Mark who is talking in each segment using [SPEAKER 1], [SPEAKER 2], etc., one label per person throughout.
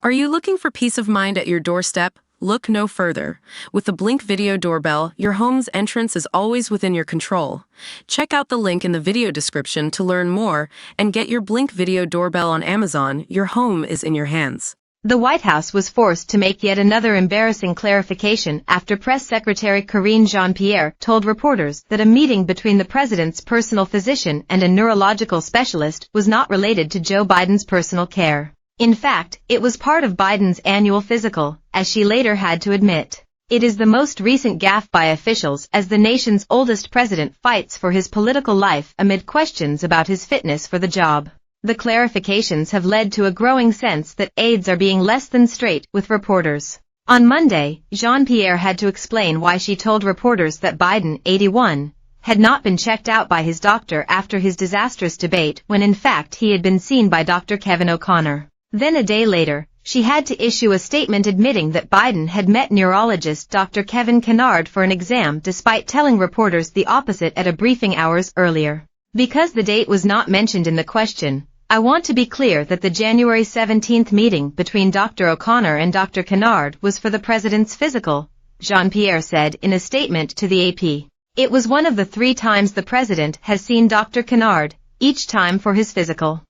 [SPEAKER 1] Are you looking for peace of mind at your doorstep? Look no further. With the Blink Video Doorbell, your home's entrance is always within your control. Check out the link in the video description to learn more and get your Blink Video Doorbell on Amazon. Your home is in your hands.
[SPEAKER 2] The White House was forced to make yet another embarrassing clarification after Press Secretary Karine Jean-Pierre told reporters that a meeting between the president's personal physician and a neurological specialist was not related to Joe Biden's personal care. In fact, it was part of Biden's annual physical, as she later had to admit. It is the most recent gaffe by officials as the nation's oldest president fights for his political life amid questions about his fitness for the job. The clarifications have led to a growing sense that aides are being less than straight with reporters. On Monday, Jean-Pierre had to explain why she told reporters that Biden, 81, had not been checked out by his doctor after his disastrous debate when in fact he had been seen by Dr. Kevin O'Connor. Then a day later, she had to issue a statement admitting that Biden had met neurologist Dr. Kevin Kennard for an exam despite telling reporters the opposite at a briefing hours earlier. Because the date was not mentioned in the question, I want to be clear that the January 17th meeting between Dr. O'Connor and Dr. Kennard was for the president's physical, Jean-Pierre said in a statement to the AP. It was one of the 3 times the president has seen Dr. Kennard, each time for his physical.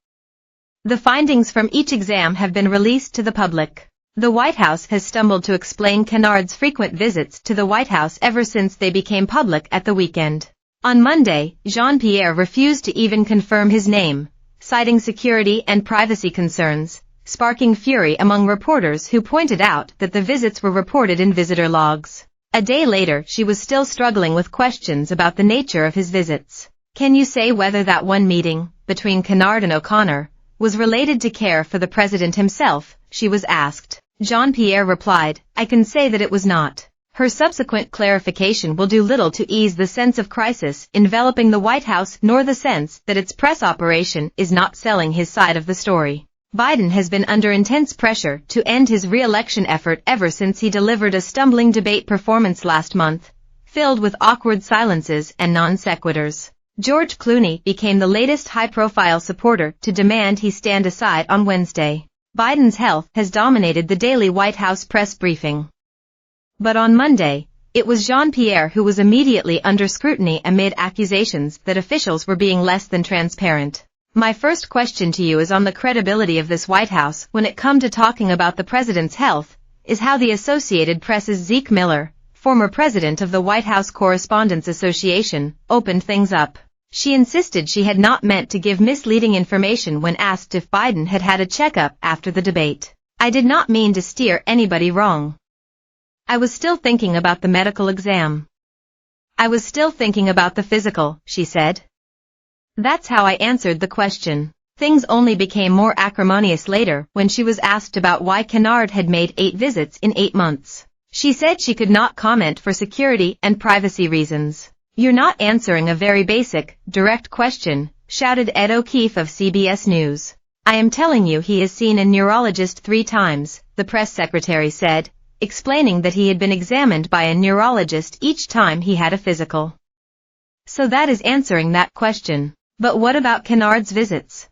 [SPEAKER 2] The findings from each exam have been released to the public. The White House has stumbled to explain Kennard's frequent visits to the White House ever since they became public at the weekend. On Monday, Jean-Pierre refused to even confirm his name, citing security and privacy concerns, sparking fury among reporters who pointed out that the visits were reported in visitor logs. A day later, she was still struggling with questions about the nature of his visits. Can you say whether that one meeting, between Kennard and O'Connor, was related to care for the president himself? She was asked. Jean-Pierre replied, I can say that it was not. Her subsequent clarification will do little to ease the sense of crisis enveloping the White House nor the sense that its press operation is not selling his side of the story. Biden has been under intense pressure to end his re-election effort ever since he delivered a stumbling debate performance last month, filled with awkward silences and non-sequiturs. George Clooney became the latest high-profile supporter to demand he stand aside on Wednesday. Biden's health has dominated the daily White House press briefing. But on Monday, it was Jean-Pierre who was immediately under scrutiny amid accusations that officials were being less than transparent. My first question to you is on the credibility of this White House when it comes to talking about the president's health, is how the Associated Press's Zeke Miller, former president of the White House Correspondents Association, opened things up. She insisted she had not meant to give misleading information when asked if Biden had had a checkup after the debate. I did not mean to steer anybody wrong. I was still thinking about the medical exam. I was still thinking about the physical, she said. That's how I answered the question. Things only became more acrimonious later when she was asked about why Kennard had made 8 visits in 8 months. She said she could not comment for security and privacy reasons. You're not answering a very basic, direct question, shouted Ed O'Keefe of CBS News. I am telling you he has seen a neurologist 3 times, the press secretary said, explaining that he had been examined by a neurologist each time he had a physical. So that is answering that question. But what about Kennard's visits?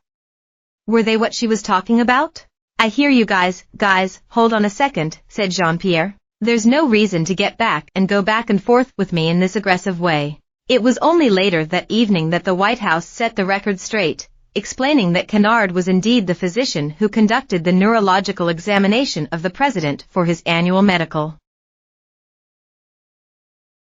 [SPEAKER 2] Were they what she was talking about? I hear you guys, hold on a second, said Jean-Pierre. There's no reason to get back and go back and forth with me in this aggressive way. It was only later that evening that the White House set the record straight, explaining that Kennard was indeed the physician who conducted the neurological examination of the president for his annual medical.